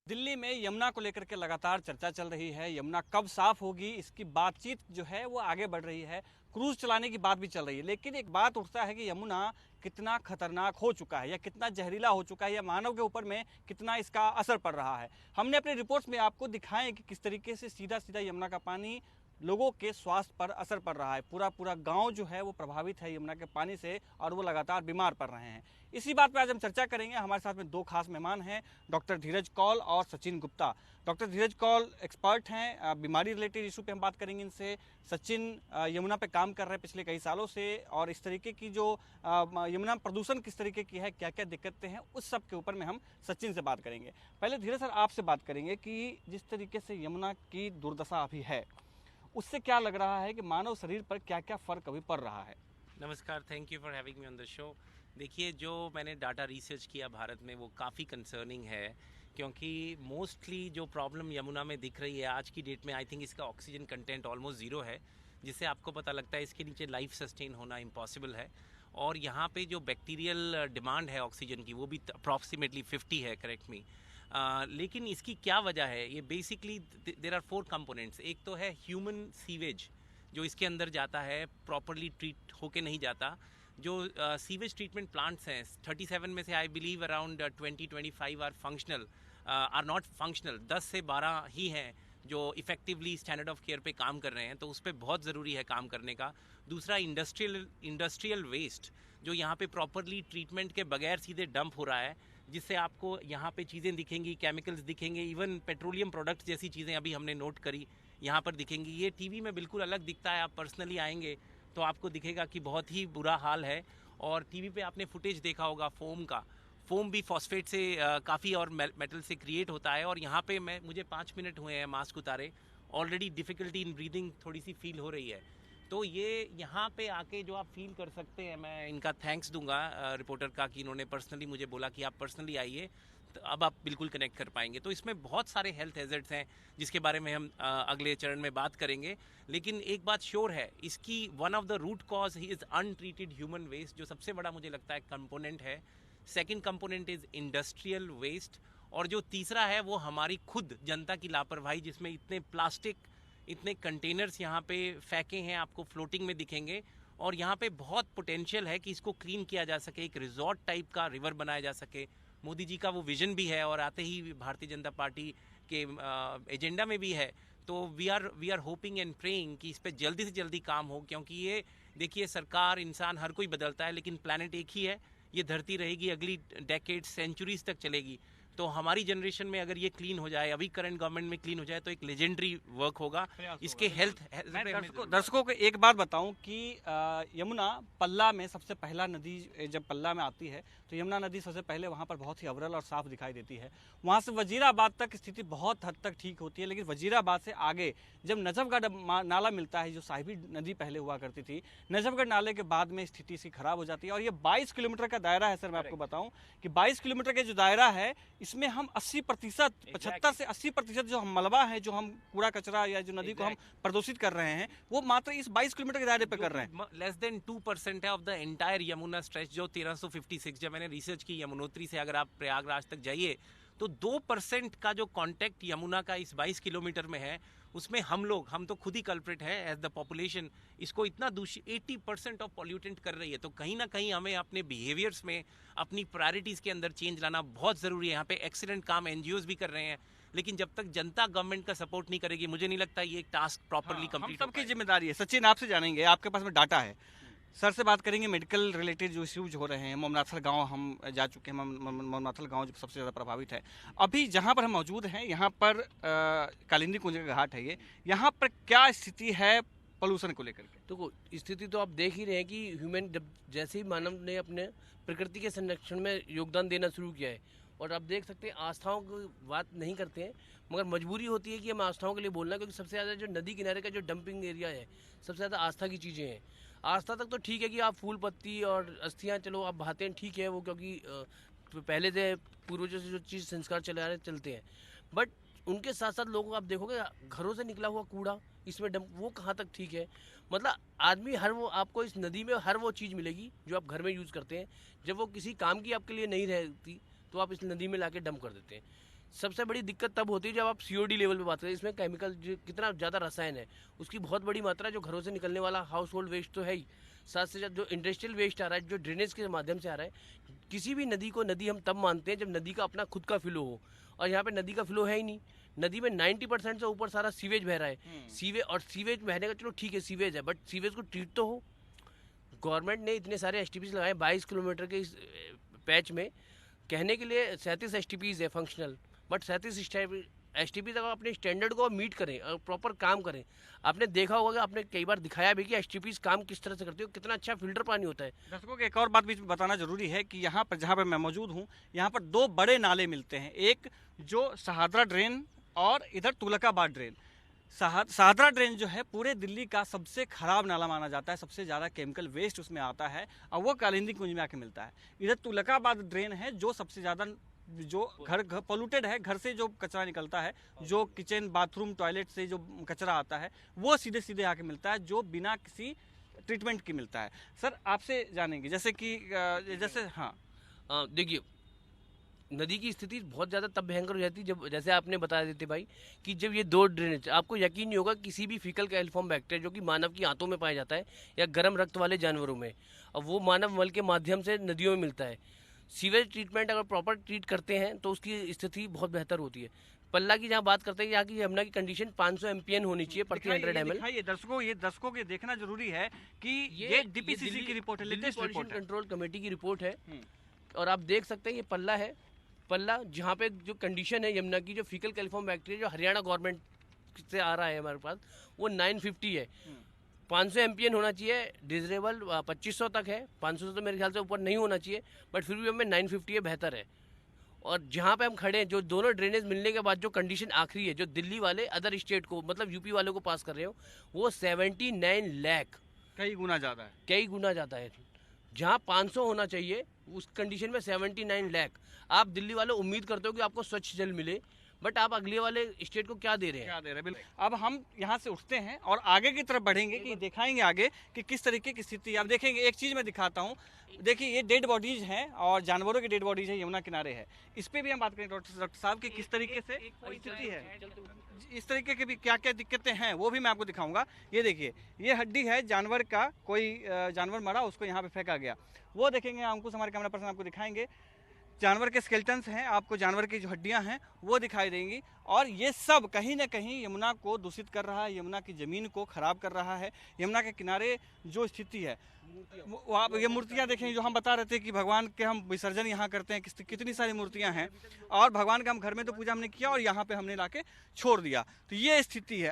दिल्ली में यमुना को लेकर के लगातार चर्चा चल रही है। यमुना कब साफ होगी इसकी बातचीत जो है वो आगे बढ़ रही है। क्रूज चलाने की बात भी चल रही है, लेकिन एक बात उठता है कि यमुना कितना खतरनाक हो चुका है या कितना जहरीला हो चुका है या मानव के ऊपर में कितना इसका असर पड़ रहा है। हमने अपने रिपोर्ट्स में आपको दिखाएं कि किस तरीके से सीधा सीधा यमुना का पानी लोगों के स्वास्थ्य पर असर पड़ रहा है। पूरा पूरा गांव जो है वो प्रभावित है यमुना के पानी से और वो लगातार बीमार पड़ रहे हैं। इसी बात पर आज हम चर्चा करेंगे। हमारे साथ में दो खास मेहमान हैं, डॉक्टर धीरज कौल और सचिन गुप्ता। डॉक्टर धीरज कौल एक्सपर्ट हैं, बीमारी रिलेटेड इशू पे हम बात करेंगे इनसे। सचिन यमुना पे काम कर रहे हैं पिछले कई सालों से और इस तरीके की जो यमुना प्रदूषण किस तरीके की है, क्या क्या दिक्कतें हैं, उस सब के ऊपर में हम सचिन से बात करेंगे। पहले धीरज सर आपसे बात करेंगे कि जिस तरीके से यमुना की दुर्दशा अभी है उससे क्या लग रहा है कि मानव शरीर पर क्या क्या फर्क अभी पड़ रहा है। नमस्कार, thank you for having me on the show. देखिए, जो मैंने डाटा रिसर्च किया भारत में वो काफ़ी कंसर्निंग है, क्योंकि मोस्टली जो प्रॉब्लम यमुना में दिख रही है आज की डेट में, आई थिंक इसका ऑक्सीजन कंटेंट ऑलमोस्ट ज़ीरो है, जिससे आपको पता लगता है इसके नीचे लाइफ सस्टेन होना इम्पॉसिबल है। और यहाँ पे जो बैक्टीरियल डिमांड है ऑक्सीजन की वो भी अप्रॉक्सीमेटली 50 है, करेक्ट मी। लेकिन इसकी क्या वजह है? ये बेसिकली देयर आर 4 कंपोनेंट्स। एक तो है ह्यूमन सीवेज जो इसके अंदर जाता है, प्रॉपरली ट्रीट होके नहीं जाता। जो सीवेज ट्रीटमेंट प्लांट्स हैं 37 में से I believe around 20-25 are functional, are not functional. 10 से 12 ही हैं जो इफेक्टिवली स्टैंडर्ड ऑफ केयर पे काम कर रहे हैं, तो उस पर बहुत ज़रूरी है काम करने का। दूसरा इंडस्ट्रियल वेस्ट जो यहाँ पे प्रॉपरली ट्रीटमेंट के बगैर सीधे डंप हो रहा है, जिससे आपको यहाँ पे चीज़ें दिखेंगी, केमिकल्स दिखेंगे, इवन पेट्रोलियम प्रोडक्ट्स जैसी चीज़ें अभी हमने नोट करी यहाँ पर दिखेंगी। ये टीवी में बिल्कुल अलग दिखता है, आप पर्सनली आएंगे तो आपको दिखेगा कि बहुत ही बुरा हाल है। और टीवी पे आपने फुटेज देखा होगा फोम का, फोम भी फॉस्फेट से काफ़ी और मेटल से क्रिएट होता है। और यहाँ पे मुझे 5 मिनट हुए हैं मास्क उतारे, ऑलरेडी डिफ़िकल्टी इन ब्रीदिंग थोड़ी सी फील हो रही है। तो ये यहाँ पे आके जो आप फील कर सकते हैं, मैं इनका थैंक्स दूंगा रिपोर्टर का कि इन्होंने पर्सनली मुझे बोला कि आप पर्सनली आइए, तो अब आप बिल्कुल कनेक्ट कर पाएंगे। तो इसमें बहुत सारे हेल्थ हैजर्ड्स हैं जिसके बारे में हम अगले चरण में बात करेंगे। लेकिन एक बात श्योर है, इसकी one of the root cause is untreated human waste, जो सबसे बड़ा मुझे लगता है कंपोनेंट है। Second component is industrial waste, और जो तीसरा है वो हमारी खुद जनता की लापरवाही, जिसमें इतने प्लास्टिक, इतने कंटेनर्स यहाँ पे फेंके हैं, आपको फ्लोटिंग में दिखेंगे। और यहाँ पे बहुत पोटेंशियल है कि इसको क्लीन किया जा सके, एक रिजॉर्ट टाइप का रिवर बनाया जा सके। मोदी जी का वो विजन भी है और आते ही भारतीय जनता पार्टी के एजेंडा में भी है। तो we are hoping and praying कि इस पर जल्दी से जल्दी काम हो, क्योंकि ये देखिए, सरकार, इंसान, हर कोई बदलता है, लेकिन प्लैनेट एक ही है। ये धरती रहेगी, अगली डेकेड, सेंचुरीज तक चलेगी। तो हमारी जनरेशन में अगर ये क्लीन हो जाए, अभी करंट गवर्नमेंट में क्लीन हो जाए, तो एक लेजेंडरी वर्क होगा। इसके हेल्थ दर्शकों को एक बात बताऊं कि यमुना पल्ला में सबसे पहला नदी जब पल्ला में आती है तो यमुना नदी सबसे पहले वहां पर बहुत ही अविरल और साफ दिखाई देती है। वहां से वजीराबाद तक स्थिति बहुत हद तक ठीक होती है, लेकिन वजीराबाद से आगे जब नजफगढ़ नाला मिलता है, जो साहिबी नदी पहले हुआ करती थी, नजफगढ़ नाले के बाद में स्थिति इसकी खराब हो जाती है। और ये 22 किलोमीटर का दायरा है। सर मैं आपको बताऊं कि 22 किलोमीटर का जो दायरा है, इसमें हम 80%, 75 से 80% जो हम मलबा है, जो हम कूड़ा कचरा या जो नदी को हम प्रदूषित कर रहे हैं, वो मात्र इस 22 किलोमीटर के दायरे पे कर रहे हैं। लेस देन 2% है of the entire Yamuna stretch, जो 1356। जब मैंने रिसर्च की यमुनोत्री से अगर आप प्रयागराज तक जाइए तो 2% का जो कांटेक्ट यमुना का इस 22 किलोमीटर में है, उसमें हम तो खुद ही कल्प्रिट है एज द पॉपुलेशन। इसको इतना दूषित 80% ऑफ पॉल्यूटेंट कर रही है। तो कहीं ना कहीं हमें अपने बिहेवियर्स में, अपनी प्रायोरिटीज़ के अंदर चेंज लाना बहुत ज़रूरी है। यहाँ पे एक्सीलेंट काम एनजीओज भी कर रहे हैं, लेकिन जब तक जनता गवर्नमेंट का सपोर्ट नहीं करेगी, मुझे नहीं लगता ये टास्क प्रॉपरली कंप्लीट सबकी जिम्मेदारी है। सचिन आपसे जानेंगे, आपके पास में डाटा है, सर से बात करेंगे मेडिकल रिलेटेड जो इश्यूज हो रहे हैं। मोमनाथल गांव हम जा चुके हैं, मोमनाथल गांव जो सबसे ज़्यादा प्रभावित है। अभी जहां पर हम मौजूद हैं, यहां पर कालिंदी कुंज का घाट है, ये यहाँ पर क्या स्थिति है पोल्यूशन को लेकर के? तो स्थिति तो आप देख ही रहे हैं कि ह्यूमन जैसे ही मानव ने अपने प्रकृति के संरक्षण में योगदान देना शुरू किया है, और आप देख सकते हैं आस्थाओं की बात नहीं करते हैं, मगर मजबूरी होती है कि हम आस्थाओं के लिए बोलना, क्योंकि सबसे ज़्यादा जो नदी किनारे का जो डंपिंग एरिया है, सबसे ज़्यादा आस्था की चीज़ें हैं। आस्था तक तो ठीक है कि आप फूल पत्ती और अस्थियाँ चलो आप बहाते हैं, ठीक है वो, क्योंकि पहले से पूर्वजों से जो चीज़ संस्कार चले आ रहे चलते हैं। बट उनके साथ साथ लोगों को आप देखोगे घरों से निकला हुआ कूड़ा इसमें डंप, वो कहाँ तक ठीक है? मतलब आदमी आपको इस नदी में हर वो चीज़ मिलेगी जो आप घर में यूज़ करते हैं, जब वो किसी काम की आपके लिए नहीं रहती तो आप इस नदी में लाके डंप कर देते हैं। सबसे बड़ी दिक्कत तब होती है जब आप सीओडी लेवल पे बात करें। इसमें केमिकल कितना ज़्यादा रसायन है, उसकी बहुत बड़ी मात्रा जो घरों से निकलने वाला हाउस होल्ड वेस्ट तो है ही, साथ से साथ जो इंडस्ट्रियल वेस्ट आ रहा है, जो ड्रेनेज के माध्यम से आ रहा है। किसी भी नदी को नदी हम तब मानते हैं जब नदी का अपना खुद का फ्लो हो, और यहाँ पे नदी का फ्लो है ही नहीं। नदी में 90% से ऊपर सारा सीवेज बह रहा है। सीवेज बहने का चलो ठीक है, सीवेज है, बट सीवेज को ट्रीट तो हो। गवर्नमेंट ने इतने सारे एसटीपीज लगाए 22 किलोमीटर के इस पैच में, कहने के लिए 37 एसटीपीज है फंक्शनल, बट 37 एसटीपीज अगर अपने स्टैंडर्ड को मीट करें और प्रॉपर काम करें। आपने देखा होगा कि आपने कई बार दिखाया भी कि एसटीपीज काम किस तरह से करती है, कितना अच्छा फिल्टर पानी होता है। दर्शकों को एक और बात भी बताना जरूरी है कि यहाँ पर जहाँ पर मैं मौजूद हूँ, यहाँ पर दो बड़े नाले मिलते हैं, एक जो शहादरा ड्रेन और इधर तुगलकाबाद ड्रेन। शहादरा ड्रेन जो है पूरे दिल्ली का सबसे खराब नाला माना जाता है, सबसे ज़्यादा केमिकल वेस्ट उसमें आता है और वो कालिंदी कुंज में आके मिलता है। इधर तुगलकाबाद ड्रेन है जो सबसे ज़्यादा जो घर पोल्यूटेड है, घर से जो कचरा निकलता है, जो किचन बाथरूम टॉयलेट से जो कचरा आता है वो सीधे सीधे आके मिलता है, जो बिना किसी ट्रीटमेंट की मिलता है। सर आपसे जानेंगे जैसे कि हाँ देखिए, नदी की स्थिति बहुत ज़्यादा तब भयंकर हो जाती है जब, जैसे आपने बता देते भाई, कि जब ये दो ड्रेनेज, आपको यकीन नहीं होगा किसी भी फीकल कैल्शियम बैक्टीरिया जो कि मानव की आंतों में पाया जाता है या गर्म रक्त वाले जानवरों में, और वो मानव मल के माध्यम से नदियों में मिलता है। सीवेज ट्रीटमेंट अगर प्रॉपर ट्रीट करते हैं तो उसकी स्थिति बहुत बेहतर होती है। पल्ला की जहाँ बात करते हैं, यहाँ की यमुना की कंडीशन 500 MPN होनी चाहिए प्रति 100 ml। ये दर्शकों के देखना जरूरी है कि ये डीपीसीसी की रिपोर्ट है, लेटेस्ट रिपोर्ट है, कंट्रोल कमेटी की रिपोर्ट है। और आप देख सकते हैं ये पल्ला है, पल्ला जहाँ पे जो कंडीशन है यमुना की, जो फीकल कैल्शियम बैक्टीरिया जो हरियाणा गवर्नमेंट से आ रहा है हमारे पास, वो 950 है। 500 MPN होना चाहिए, डिजरेबल 2500 तक है, 500 तो मेरे ख्याल से ऊपर नहीं होना चाहिए, बट फिर भी हमें 950 है, बेहतर है। और जहाँ पे हम खड़े हैं, जो दोनों ड्रेनेज मिलने के बाद जो कंडीशन आखिरी है, जो दिल्ली वाले अदर स्टेट को मतलब यूपी वालों को पास कर रहे हो, वो 79 लाख, कई गुना ज़्यादा है, कई गुना ज़्यादा है। जहाँ 500 होना चाहिए उस कंडीशन में 79 लाख। आप दिल्ली वाले उम्मीद करते हो कि आपको स्वच्छ जल मिले, बट आप अगले वाले स्टेट को क्या दे रहे हैं? बिल्कुल। अब हम यहाँ से उठते हैं और आगे की तरफ बढ़ेंगे कि दिखाएंगे आगे कि किस तरीके की स्थिति है। आप देखेंगे, एक चीज़ मैं दिखाता हूँ, देखिए ये डेड बॉडीज हैं और जानवरों की डेड बॉडीज है, यमुना किनारे है। इस पे भी हम बात करें डॉक्टर साहब की किस तरीके से स्थिति है, इस तरीके की भी क्या क्या दिक्कतें हैं वो भी मैं आपको दिखाऊंगा। ये देखिए, ये हड्डी है जानवर का, कोई जानवर मरा उसको यहाँ पे फेंका गया, वो देखेंगे। अंकुश हमारे कैमरा पर्सन आपको दिखाएंगे, जानवर के स्केलेटन्स हैं, आपको जानवर की जो हड्डियां हैं वो दिखाई देंगी। और ये सब कहीं ना कहीं यमुना को दूषित कर रहा है, यमुना की ज़मीन को ख़राब कर रहा है। यमुना के किनारे जो स्थिति है, आप ये मूर्तियां देखें, जो हम बता रहे थे कि भगवान के हम विसर्जन यहाँ करते हैं, कितनी सारी मूर्तियां हैं, और भगवान का हम घर में तो पूजा हमने किया और यहाँ पे हमने लाके छोड़ दिया। तो ये स्थिति है।